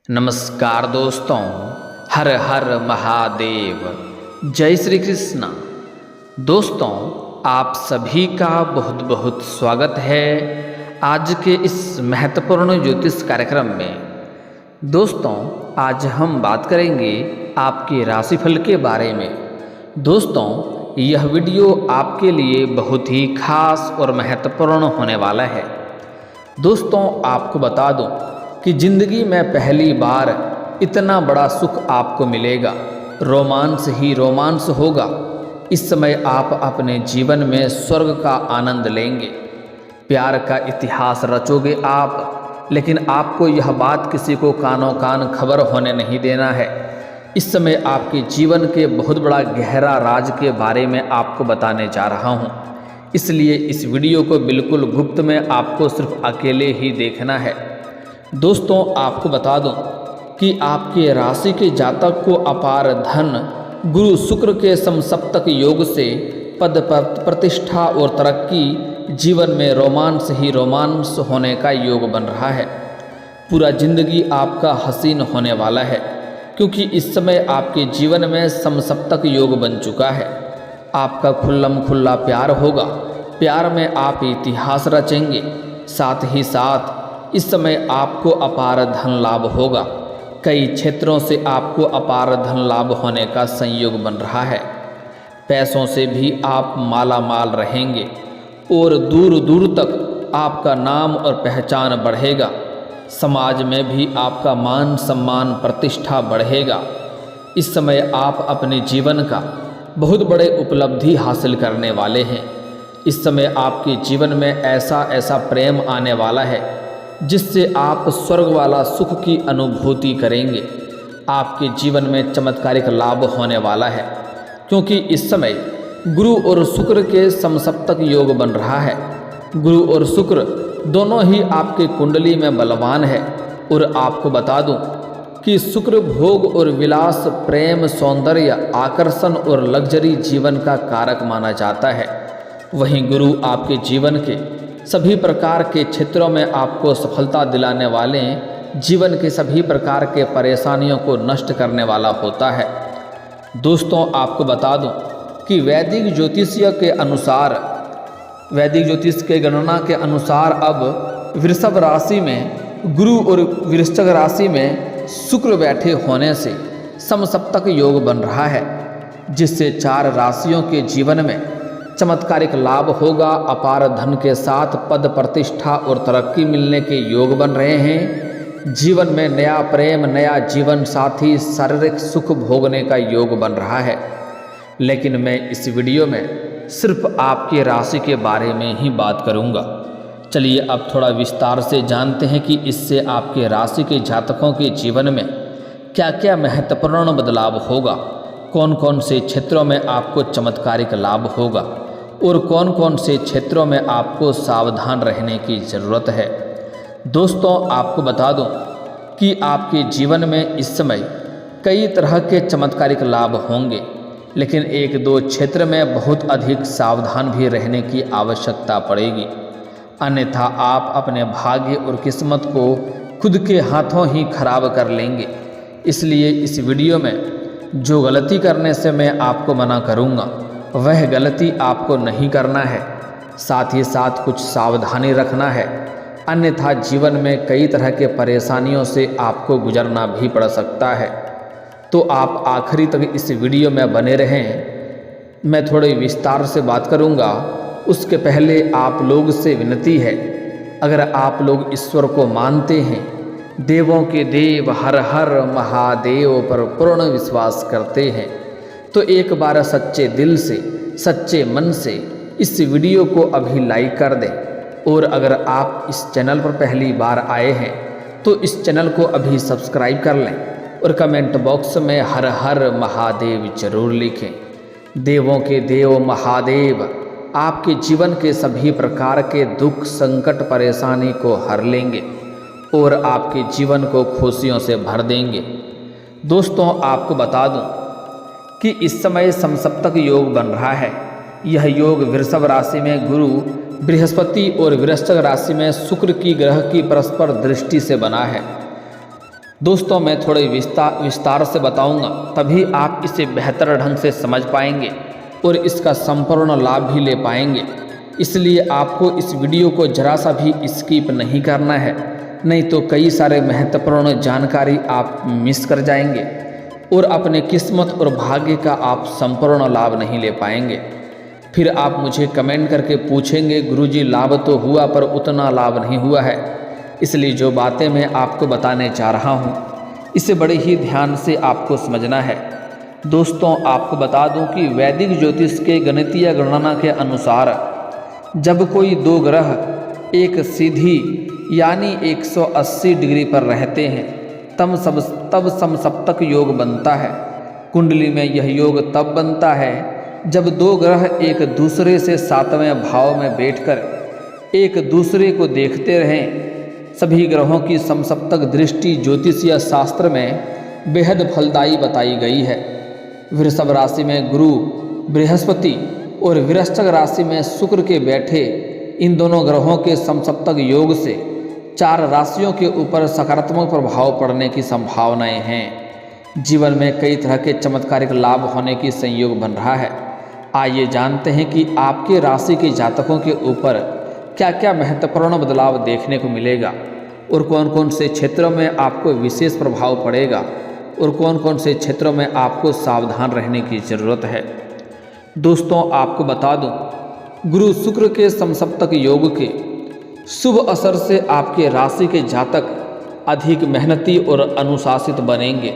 नमस्कार दोस्तों, हर हर महादेव, जय श्री कृष्णा। दोस्तों, आप सभी का बहुत बहुत स्वागत है आज के इस महत्वपूर्ण ज्योतिष कार्यक्रम में। दोस्तों, आज हम बात करेंगे आपके राशिफल के बारे में। दोस्तों, यह वीडियो आपके लिए बहुत ही खास और महत्वपूर्ण होने वाला है। दोस्तों, आपको बता दूं कि ज़िंदगी में पहली बार इतना बड़ा सुख आपको मिलेगा, रोमांस ही रोमांस होगा। इस समय आप अपने जीवन में स्वर्ग का आनंद लेंगे, प्यार का इतिहास रचोगे आप। लेकिन आपको यह बात किसी को कानों कान खबर होने नहीं देना है। इस समय आपके जीवन के बहुत बड़ा गहरा राज के बारे में आपको बताने जा रहा हूँ, इसलिए इस वीडियो को बिल्कुल गुप्त में आपको सिर्फ अकेले ही देखना है। दोस्तों, आपको बता दूं कि आपके राशि के जातक को अपार धन, गुरु शुक्र के समसप्तक योग से पद प्रतिष्ठा और तरक्की, जीवन में रोमांस ही रोमांस होने का योग बन रहा है। पूरा जिंदगी आपका हसीन होने वाला है, क्योंकि इस समय आपके जीवन में समसप्तक योग बन चुका है। आपका खुल्लम खुल्ला प्यार होगा, प्यार में आप इतिहास रचेंगे। साथ ही साथ इस समय आपको अपार धन लाभ होगा। कई क्षेत्रों से आपको अपार धन लाभ होने का संयोग बन रहा है। पैसों से भी आप माला माल रहेंगे और दूर दूर तक आपका नाम और पहचान बढ़ेगा। समाज में भी आपका मान सम्मान प्रतिष्ठा बढ़ेगा। इस समय आप अपने जीवन का बहुत बड़े उपलब्धि हासिल करने वाले हैं। इस समय आपके जीवन में ऐसा प्रेम आने वाला है जिससे आप स्वर्ग वाला सुख की अनुभूति करेंगे। आपके जीवन में चमत्कारिक लाभ होने वाला है, क्योंकि इस समय गुरु और शुक्र के समसप्तक योग बन रहा है। गुरु और शुक्र दोनों ही आपके कुंडली में बलवान है। और आपको बता दूं कि शुक्र भोग और विलास, प्रेम, सौंदर्य, आकर्षण और लग्जरी जीवन का कारक माना जाता है। वहीं गुरु आपके जीवन के सभी प्रकार के क्षेत्रों में आपको सफलता दिलाने वाले, जीवन के सभी प्रकार के परेशानियों को नष्ट करने वाला होता है। दोस्तों, आपको बता दूं कि वैदिक ज्योतिष के गणना के अनुसार अब वृषभ राशि में गुरु और वृश्चिक राशि में शुक्र बैठे होने से समसप्तक योग बन रहा है, जिससे 4 राशियों के जीवन में चमत्कारिक लाभ होगा। अपार धन के साथ पद प्रतिष्ठा और तरक्की मिलने के योग बन रहे हैं। जीवन में नया प्रेम, नया जीवन साथी, शारीरिक सुख भोगने का योग बन रहा है। लेकिन मैं इस वीडियो में सिर्फ आपके राशि के बारे में ही बात करूंगा। चलिए अब थोड़ा विस्तार से जानते हैं कि इससे आपके राशि के जातकों के जीवन में क्या क्या महत्वपूर्ण बदलाव होगा, कौन कौन से क्षेत्रों में आपको चमत्कारिक लाभ होगा और कौन कौन से क्षेत्रों में आपको सावधान रहने की ज़रूरत है। दोस्तों, आपको बता दूं कि आपके जीवन में इस समय कई तरह के चमत्कारिक लाभ होंगे, लेकिन 1-2 क्षेत्र में बहुत अधिक सावधान भी रहने की आवश्यकता पड़ेगी, अन्यथा आप अपने भाग्य और किस्मत को खुद के हाथों ही खराब कर लेंगे। इसलिए इस वीडियो में जो गलती करने से मैं आपको मना करूंगा, वह गलती आपको नहीं करना है। साथ ही साथ कुछ सावधानी रखना है, अन्यथा जीवन में कई तरह के परेशानियों से आपको गुजरना भी पड़ सकता है। तो आप आखिरी तक इस वीडियो में बने रहें। मैं थोड़े विस्तार से बात करूंगा। उसके पहले आप लोग से विनती है, अगर आप लोग ईश्वर को मानते हैं, देवों के देव हर हर महादेव पर पूर्ण विश्वास करते हैं, तो एक बार सच्चे दिल से, सच्चे मन से इस वीडियो को अभी लाइक कर दें। और अगर आप इस चैनल पर पहली बार आए हैं तो इस चैनल को अभी सब्सक्राइब कर लें और कमेंट बॉक्स में हर हर महादेव जरूर लिखें। देवों के देव महादेव आपके जीवन के सभी प्रकार के दुख, संकट, परेशानी को हर लेंगे और आपके जीवन को खुशियों से भर देंगे। दोस्तों, आपको बता दूं कि इस समय समसप्तक योग बन रहा है। यह योग वृषभ राशि में गुरु, बृहस्पति और वृश्चिक राशि में शुक्र की ग्रह की परस्पर दृष्टि से बना है। दोस्तों मैं थोड़े विस्तार से बताऊंगा, तभी आप इसे बेहतर ढंग से समझ पाएंगे और इसका संपूर्ण लाभ भी ले पाएंगे। इसलिए आपको इस वीडियो को जरा सा भी स्किप नहीं करना है, नहीं तो कई सारे महत्वपूर्ण जानकारी आप मिस कर जाएंगे और अपने किस्मत और भाग्य का आप संपूर्ण लाभ नहीं ले पाएंगे। फिर आप मुझे कमेंट करके पूछेंगे, गुरुजी लाभ तो हुआ पर उतना लाभ नहीं हुआ है। इसलिए जो बातें मैं आपको बताने जा रहा हूँ इसे बड़े ही ध्यान से आपको समझना है। दोस्तों आपको बता दूं कि वैदिक ज्योतिष के गणितीय गणना के अनुसार जब कोई दो ग्रह एक सीधी यानी 180 डिग्री पर रहते हैं तब समसप्तक योग बनता है। कुंडली में यह योग तब बनता है जब दो ग्रह एक दूसरे से 7वें भाव में बैठकर एक दूसरे को देखते रहें। सभी ग्रहों की समसप्तक दृष्टि ज्योतिषीय शास्त्र में बेहद फलदायी बताई गई है। वृषभ राशि में गुरु, बृहस्पति और वृश्चिक राशि में शुक्र के बैठे इन दोनों ग्रहों के समसप्तक योग से 4 राशियों के ऊपर सकारात्मक प्रभाव पड़ने की संभावनाएं हैं। जीवन में कई तरह के चमत्कारिक लाभ होने की संयोग बन रहा है। आइए जानते हैं कि आपके राशि के जातकों के ऊपर क्या क्या महत्वपूर्ण बदलाव देखने को मिलेगा और कौन कौन से क्षेत्रों में आपको विशेष प्रभाव पड़ेगा और कौन कौन से क्षेत्रों में आपको सावधान रहने की ज़रूरत है। दोस्तों आपको बता दूं, गुरु शुक्र के समसप्तक योग के शुभ असर से आपके राशि के जातक अधिक मेहनती और अनुशासित बनेंगे,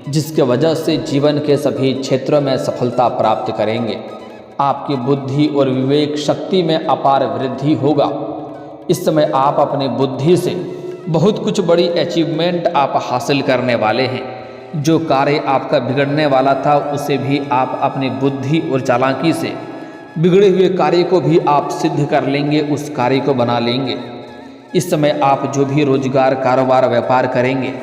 जिसके वजह से जीवन के सभी क्षेत्रों में सफलता प्राप्त करेंगे। आपकी बुद्धि और विवेक शक्ति में अपार वृद्धि होगा। इस समय आप अपनी बुद्धि से बहुत कुछ बड़ी अचीवमेंट आप हासिल करने वाले हैं। जो कार्य आपका बिगड़ने वाला था उसे भी आप अपनी बुद्धि और चालाकी से बिगड़े हुए कार्य को भी आप सिद्ध कर लेंगे, उस कार्य को बना लेंगे। इस समय आप जो भी रोजगार, कारोबार, व्यापार करेंगे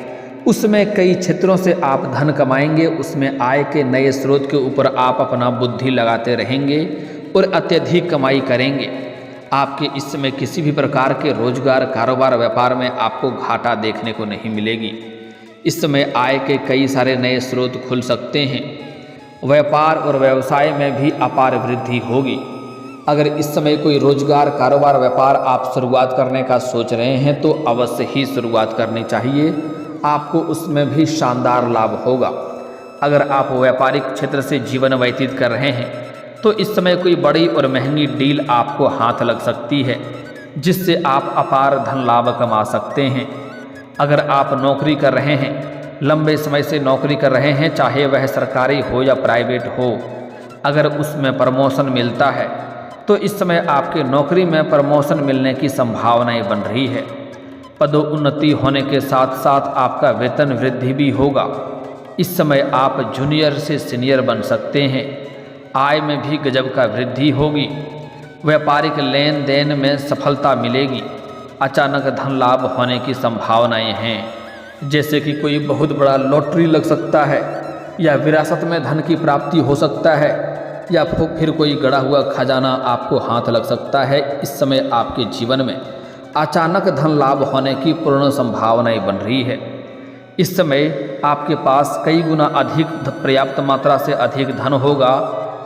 उसमें कई क्षेत्रों से आप धन कमाएंगे। उसमें आय के नए स्रोत के ऊपर आप अपना बुद्धि लगाते रहेंगे और अत्यधिक कमाई करेंगे। आपके इस समय किसी भी प्रकार के रोजगार, कारोबार, व्यापार में आपको घाटा देखने को नहीं मिलेगी। इस समय आय के कई सारे नए स्रोत खुल सकते हैं। व्यापार और व्यवसाय में भी अपार वृद्धि होगी। अगर इस समय कोई रोजगार, कारोबार, व्यापार आप शुरुआत करने का सोच रहे हैं तो अवश्य ही शुरुआत करनी चाहिए, आपको उसमें भी शानदार लाभ होगा। अगर आप व्यापारिक क्षेत्र से जीवन व्यतीत कर रहे हैं तो इस समय कोई बड़ी और महंगी डील आपको हाथ लग सकती है, जिससे आप अपार धन लाभ कमा सकते हैं। अगर आप नौकरी कर रहे हैं, लंबे समय से नौकरी कर रहे हैं, चाहे वह सरकारी हो या प्राइवेट हो, अगर उसमें प्रमोशन मिलता है तो इस समय आपके नौकरी में प्रमोशन मिलने की संभावनाएं बन रही है। पदोन्नति होने के साथ साथ आपका वेतन वृद्धि भी होगा। इस समय आप जूनियर से सीनियर बन सकते हैं। आय में भी गजब का वृद्धि होगी। व्यापारिक लेन देन में सफलता मिलेगी। अचानक धन लाभ होने की संभावनाएं हैं, जैसे कि कोई बहुत बड़ा लॉटरी लग सकता है या विरासत में धन की प्राप्ति हो सकता है या फिर कोई गड़ा हुआ खजाना आपको हाथ लग सकता है। इस समय आपके जीवन में अचानक धन लाभ होने की पूर्ण संभावनाएं बन रही है। इस समय आपके पास कई गुना अधिक पर्याप्त मात्रा से अधिक धन होगा,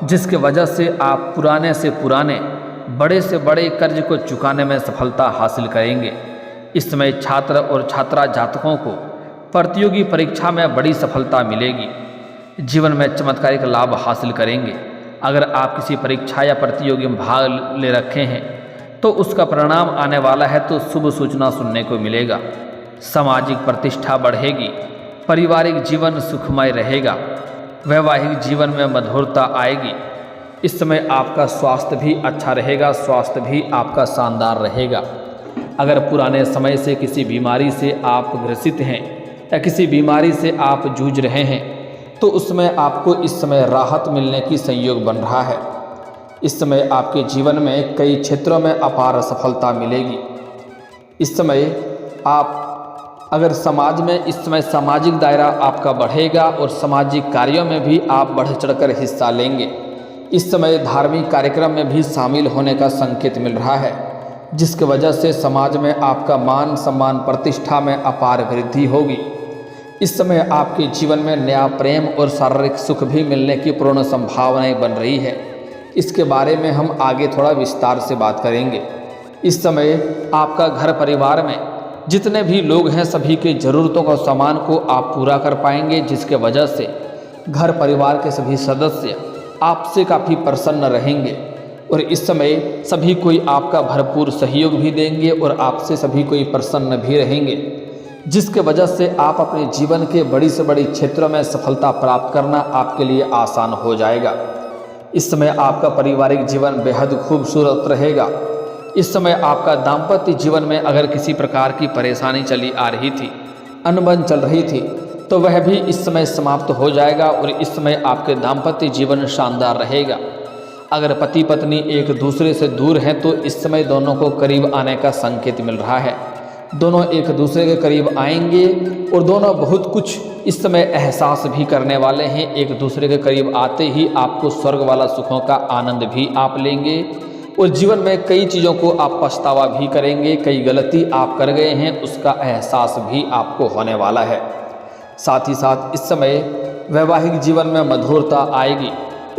जिसके वजह से आप पुराने से पुराने, बड़े से बड़े कर्ज को चुकाने में सफलता हासिल करेंगे। इस समय छात्र और छात्रा जातकों को प्रतियोगी परीक्षा में बड़ी सफलता मिलेगी। जीवन में चमत्कारिक लाभ हासिल करेंगे। अगर आप किसी परीक्षा या प्रतियोगी में भाग ले रखे हैं तो उसका परिणाम आने वाला है तो शुभ सूचना सुनने को मिलेगा। सामाजिक प्रतिष्ठा बढ़ेगी। पारिवारिक जीवन सुखमय रहेगा। वैवाहिक जीवन में मधुरता आएगी। इस समय आपका स्वास्थ्य भी अच्छा रहेगा। स्वास्थ्य भी आपका शानदार रहेगा। अगर पुराने समय से किसी बीमारी से आप ग्रसित हैं या किसी बीमारी से आप जूझ रहे हैं तो उसमें आपको इस समय राहत मिलने की संयोग बन रहा है। इस समय आपके जीवन में कई क्षेत्रों में अपार सफलता मिलेगी। इस समय आप अगर समाज में इस समय सामाजिक दायरा आपका बढ़ेगा और सामाजिक कार्यों में भी आप बढ़ चढ़कर हिस्सा लेंगे। इस समय धार्मिक कार्यक्रम में भी शामिल होने का संकेत मिल रहा है, जिसकी वजह से समाज में आपका मान सम्मान प्रतिष्ठा में अपार वृद्धि होगी। इस समय आपके जीवन में नया प्रेम और शारीरिक सुख भी मिलने की पूर्ण संभावनाएं बन रही है। इसके बारे में हम आगे थोड़ा विस्तार से बात करेंगे। इस समय आपका घर परिवार में जितने भी लोग हैं सभी की ज़रूरतों का सामान को आप पूरा कर पाएंगे, जिसके वजह से घर परिवार के सभी सदस्य आपसे काफ़ी प्रसन्न रहेंगे और इस समय सभी कोई आपका भरपूर सहयोग भी देंगे और आपसे सभी कोई प्रसन्न भी रहेंगे, जिसके वजह से आप अपने जीवन के बड़ी से बड़ी क्षेत्रों में सफलता प्राप्त करना आपके लिए आसान हो जाएगा। इस समय आपका पारिवारिक जीवन बेहद खूबसूरत रहेगा। इस समय आपका दाम्पत्य जीवन में अगर किसी प्रकार की परेशानी चली आ रही थी, अनबन चल रही थी, तो वह भी इस समय समाप्त हो जाएगा और इस समय आपके दाम्पत्य जीवन शानदार रहेगा। अगर पति पत्नी एक दूसरे से दूर हैं तो इस समय दोनों को करीब आने का संकेत मिल रहा है। दोनों एक दूसरे के करीब आएंगे और दोनों बहुत कुछ इस समय एहसास भी करने वाले हैं। एक दूसरे के करीब आते ही आपको स्वर्ग वाला सुखों का आनंद भी आप लेंगे और जीवन में कई चीज़ों को आप पछतावा भी करेंगे। कई गलती आप कर गए हैं उसका एहसास भी आपको होने वाला है। साथ ही साथ इस समय वैवाहिक जीवन में मधुरता आएगी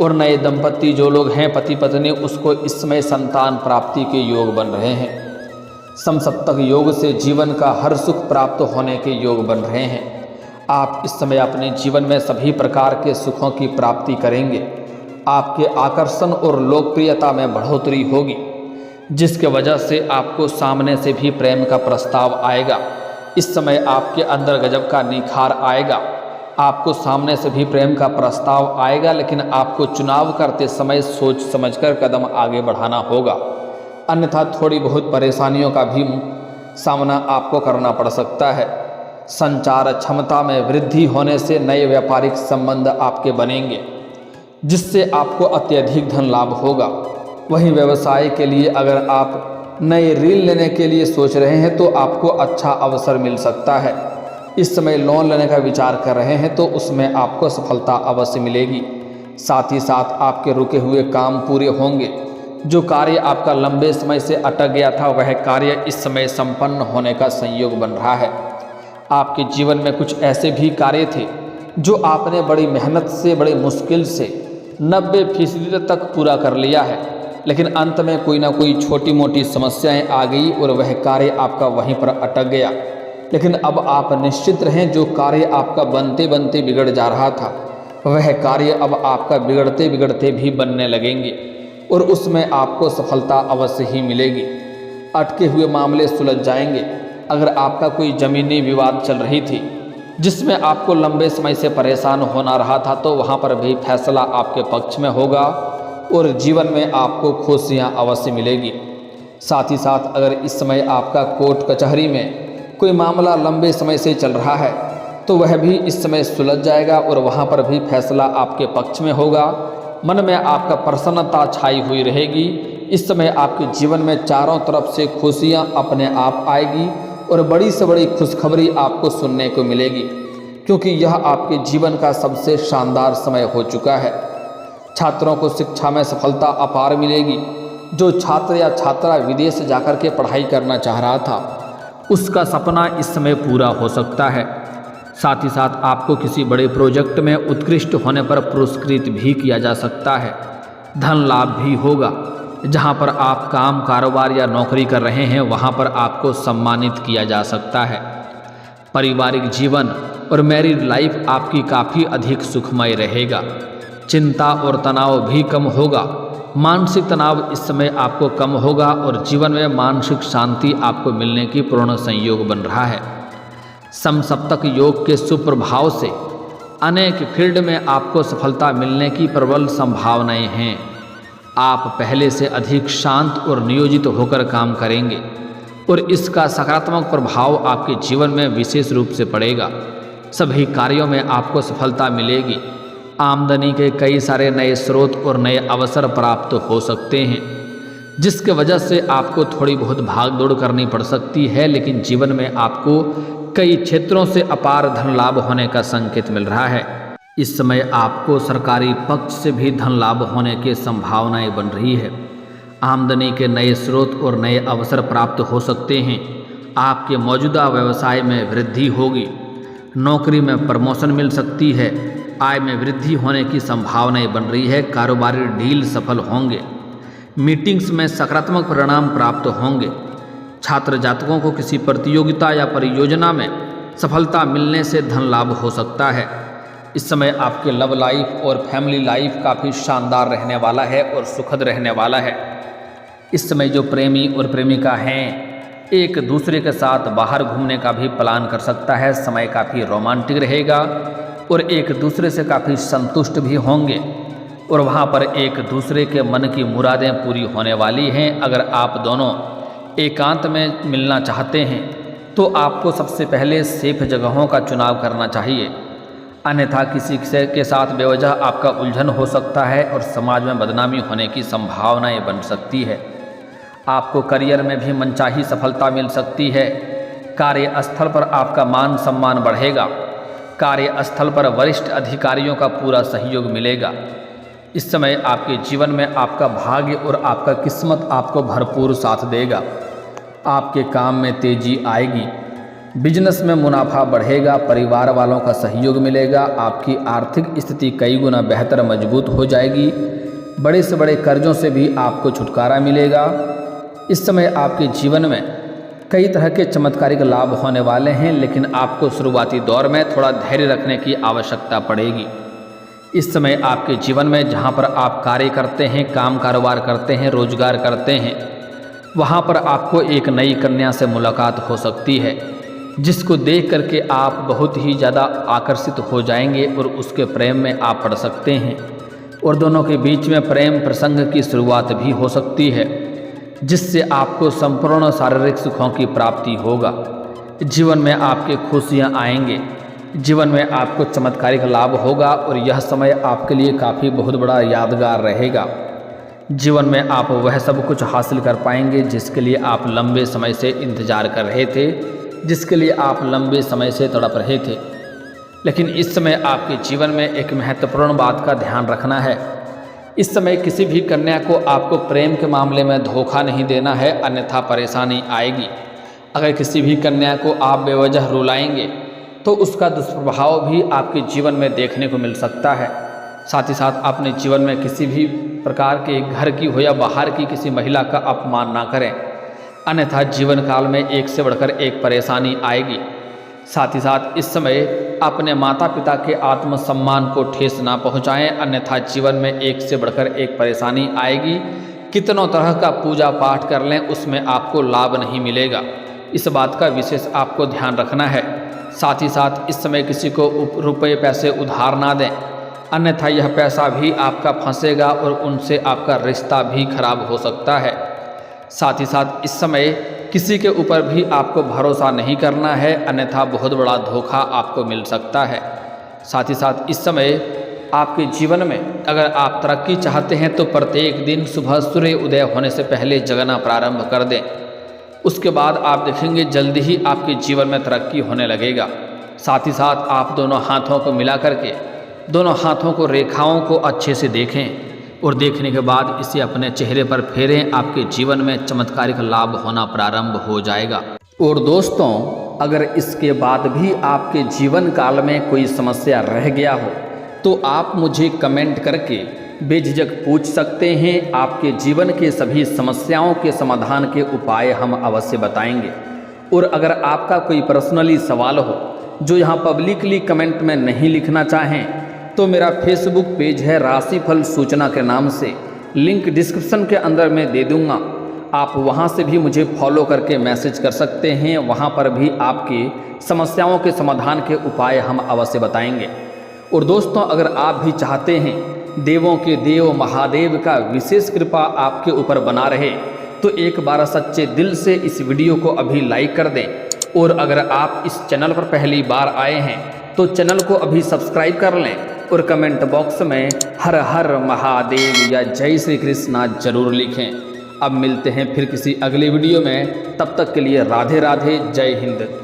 और नए दंपति जो लोग हैं पति पत्नी, उसको इस समय संतान प्राप्ति के योग बन रहे हैं। समसप्तक योग से जीवन का हर सुख प्राप्त होने के योग बन रहे हैं। आप इस समय अपने जीवन में सभी प्रकार के सुखों की प्राप्ति करेंगे। आपके आकर्षण और लोकप्रियता में बढ़ोतरी होगी, जिसके वजह से आपको सामने से भी प्रेम का प्रस्ताव आएगा। इस समय आपके अंदर गजब का निखार आएगा। आपको सामने से भी प्रेम का प्रस्ताव आएगा, लेकिन आपको चुनाव करते समय सोच समझकर कदम आगे बढ़ाना होगा, अन्यथा थोड़ी बहुत परेशानियों का भी सामना आपको करना पड़ सकता है। संचार क्षमता में वृद्धि होने से नए व्यापारिक संबंध आपके बनेंगे, जिससे आपको अत्यधिक धन लाभ होगा। वहीं व्यवसाय के लिए अगर आप नए ऋण लेने के लिए सोच रहे हैं तो आपको अच्छा अवसर मिल सकता है। इस समय लोन लेने का विचार कर रहे हैं तो उसमें आपको सफलता अवश्य मिलेगी। साथ ही साथ आपके रुके हुए काम पूरे होंगे। जो कार्य आपका लंबे समय से अटक गया था वह कार्य इस समय संपन्न होने का संयोग बन रहा है। आपके जीवन में कुछ ऐसे भी कार्य थे जो आपने बड़ी मेहनत से, बड़ी मुश्किल से 90% तक पूरा कर लिया है, लेकिन अंत में कोई ना कोई छोटी मोटी समस्याएं आ गई और वह कार्य आपका वहीं पर अटक गया। लेकिन अब आप निश्चित रहें, जो कार्य आपका बनते बनते बिगड़ जा रहा था वह कार्य अब आपका बिगड़ते बिगड़ते भी बनने लगेंगे और उसमें आपको सफलता अवश्य ही मिलेगी। अटके हुए मामले सुलझ जाएंगे। अगर आपका कोई ज़मीनी विवाद चल रही थी जिसमें आपको लंबे समय से परेशान होना रहा था तो वहाँ पर भी फैसला आपके पक्ष में होगा और जीवन में आपको खुशियाँ अवश्य मिलेगी। साथ ही साथ अगर इस समय आपका कोर्ट कचहरी में कोई मामला लंबे समय से चल रहा है तो वह भी इस समय सुलझ जाएगा और वहाँ पर भी फैसला आपके पक्ष में होगा। मन में आपका प्रसन्नता छाई हुई रहेगी। इस समय आपके जीवन में चारों तरफ से खुशियाँ अपने आप आएगी और बड़ी से बड़ी खुशखबरी आपको सुनने को मिलेगी, क्योंकि यह आपके जीवन का सबसे शानदार समय हो चुका है। छात्रों को शिक्षा में सफलता अपार मिलेगी। जो छात्र या छात्रा विदेश जाकर के पढ़ाई करना चाह रहा था उसका सपना इस समय पूरा हो सकता है। साथ ही साथ आपको किसी बड़े प्रोजेक्ट में उत्कृष्ट होने पर पुरस्कृत भी किया जा सकता है। धन लाभ भी होगा। जहां पर आप काम, कारोबार या नौकरी कर रहे हैं वहां पर आपको सम्मानित किया जा सकता है। पारिवारिक जीवन और मैरिड लाइफ आपकी काफ़ी अधिक सुखमय रहेगा। चिंता और तनाव भी कम होगा। मानसिक तनाव इस समय आपको कम होगा और जीवन में मानसिक शांति आपको मिलने की पूर्ण संयोग बन रहा है। समसप्तक योग के सुप्रभाव से अनेक फील्ड में आपको सफलता मिलने की प्रबल संभावनाएं हैं। आप पहले से अधिक शांत और नियोजित होकर काम करेंगे और इसका सकारात्मक प्रभाव आपके जीवन में विशेष रूप से पड़ेगा। सभी कार्यों में आपको सफलता मिलेगी। आमदनी के कई सारे नए स्रोत और नए अवसर प्राप्त हो सकते हैं, जिसके वजह से आपको थोड़ी बहुत भाग दौड़ करनी पड़ सकती है, लेकिन जीवन में आपको कई क्षेत्रों से अपार धन लाभ होने का संकेत मिल रहा है। इस समय आपको सरकारी पक्ष से भी धन लाभ होने की संभावनाएं बन रही है। आमदनी के नए स्रोत और नए अवसर प्राप्त हो सकते हैं। आपके मौजूदा व्यवसाय में वृद्धि होगी। नौकरी में प्रमोशन मिल सकती है। आय में वृद्धि होने की संभावनाएं बन रही है। कारोबारी डील सफल होंगे। मीटिंग्स में सकारात्मक परिणाम प्राप्त होंगे। छात्र जातकों को किसी प्रतियोगिता या परियोजना में सफलता मिलने से धन लाभ हो सकता है। इस समय आपके लव लाइफ और फैमिली लाइफ काफ़ी शानदार रहने वाला है और सुखद रहने वाला है। इस समय जो प्रेमी और प्रेमिका हैं एक दूसरे के साथ बाहर घूमने का भी प्लान कर सकता है। समय काफ़ी रोमांटिक रहेगा और एक दूसरे से काफ़ी संतुष्ट भी होंगे और वहाँ पर एक दूसरे के मन की मुरादें पूरी होने वाली हैं। अगर आप दोनों एकांत में मिलना चाहते हैं तो आपको सबसे पहले सेफ जगहों का चुनाव करना चाहिए, अन्यथा किसी के साथ बेवजह आपका उलझन हो सकता है और समाज में बदनामी होने की संभावनाएं बन सकती है। आपको करियर में भी मनचाही सफलता मिल सकती है। कार्यस्थल पर आपका मान सम्मान बढ़ेगा। कार्यस्थल पर वरिष्ठ अधिकारियों का पूरा सहयोग मिलेगा। इस समय आपके जीवन में आपका भाग्य और आपका किस्मत आपको भरपूर साथ देगा। आपके काम में तेजी आएगी। बिजनेस में मुनाफा बढ़ेगा। परिवार वालों का सहयोग मिलेगा। आपकी आर्थिक स्थिति कई गुना बेहतर मजबूत हो जाएगी। बड़े से बड़े कर्जों से भी आपको छुटकारा मिलेगा। इस समय आपके जीवन में कई तरह के चमत्कारिक लाभ होने वाले हैं, लेकिन आपको शुरुआती दौर में थोड़ा धैर्य रखने की आवश्यकता पड़ेगी। इस समय आपके जीवन में जहां पर आप कार्य करते हैं, काम कारोबार करते हैं, रोजगार करते हैं, वहां पर आपको एक नई कन्या से मुलाकात हो सकती है, जिसको देख करके आप बहुत ही ज़्यादा आकर्षित हो जाएंगे और उसके प्रेम में आप पड़ सकते हैं और दोनों के बीच में प्रेम प्रसंग की शुरुआत भी हो सकती है, जिससे आपको संपूर्ण शारीरिक सुखों की प्राप्ति होगा। जीवन में आपके खुशियां आएंगे। जीवन में आपको चमत्कारिक लाभ होगा और यह समय आपके लिए काफ़ी बहुत बड़ा यादगार रहेगा। जीवन में आप वह सब कुछ हासिल कर पाएंगे जिसके लिए आप लंबे समय से इंतजार कर रहे थे, जिसके लिए आप लंबे समय से तड़प रहे थे। लेकिन इस समय आपके जीवन में एक महत्वपूर्ण बात का ध्यान रखना है। इस समय किसी भी कन्या को आपको प्रेम के मामले में धोखा नहीं देना है, अन्यथा परेशानी आएगी। अगर किसी भी कन्या को आप बेवजह रुलाएंगे तो उसका दुष्प्रभाव भी आपके जीवन में देखने को मिल सकता है। साथ ही साथ अपने जीवन में किसी भी प्रकार के घर की हो या बाहर की किसी महिला का अपमान ना करें, अन्यथा जीवन काल में एक से बढ़कर एक परेशानी आएगी। साथ ही साथ इस समय अपने माता पिता के आत्मसम्मान को ठेस ना पहुंचाएं, अन्यथा जीवन में एक से बढ़कर एक परेशानी आएगी। कितनों तरह का पूजा पाठ कर लें, उसमें आपको लाभ नहीं मिलेगा। इस बात का विशेष आपको ध्यान रखना है। साथ ही साथ इस समय किसी को रुपये पैसे उधार ना दें, अन्यथा यह पैसा भी आपका फंसेगा और उनसे आपका रिश्ता भी खराब हो सकता है। साथ ही साथ इस समय किसी के ऊपर भी आपको भरोसा नहीं करना है, अन्यथा बहुत बड़ा धोखा आपको मिल सकता है। साथ ही साथ इस समय आपके जीवन में अगर आप तरक्की चाहते हैं तो प्रत्येक दिन सुबह सूर्य उदय होने से पहले जगना प्रारंभ कर दें। उसके बाद आप देखेंगे जल्दी ही आपके जीवन में तरक्की होने लगेगा। साथ ही साथ आप दोनों हाथों को मिला करके दोनों हाथों को रेखाओं को अच्छे से देखें और देखने के बाद इसे अपने चेहरे पर फेरें। आपके जीवन में चमत्कारिक लाभ होना प्रारंभ हो जाएगा। और दोस्तों, अगर इसके बाद भी आपके जीवन काल में कोई समस्या रह गया हो तो आप मुझे कमेंट करके बेझिझक पूछ सकते हैं। आपके जीवन के सभी समस्याओं के समाधान के उपाय हम अवश्य बताएंगे। और अगर आपका कोई पर्सनली सवाल हो जो यहाँ पब्लिकली कमेंट में नहीं लिखना चाहें तो मेरा फेसबुक पेज है राशिफल सूचना के नाम से, लिंक डिस्क्रिप्शन के अंदर मैं दे दूँगा। आप वहाँ से भी मुझे फॉलो करके मैसेज कर सकते हैं। वहाँ पर भी आपकी समस्याओं के समाधान के उपाय हम अवश्य बताएंगे। और दोस्तों, अगर आप भी चाहते हैं देवों के देव महादेव का विशेष कृपा आपके ऊपर बना रहे तो एक बार सच्चे दिल से इस वीडियो को अभी लाइक कर दें। और अगर आप इस चैनल पर पहली बार आए हैं तो चैनल को अभी सब्सक्राइब कर लें और कमेंट बॉक्स में हर हर महादेव या जय श्री कृष्णा जरूर लिखें। अब मिलते हैं फिर किसी अगले वीडियो में, तब तक के लिए राधे राधे, जय हिंद।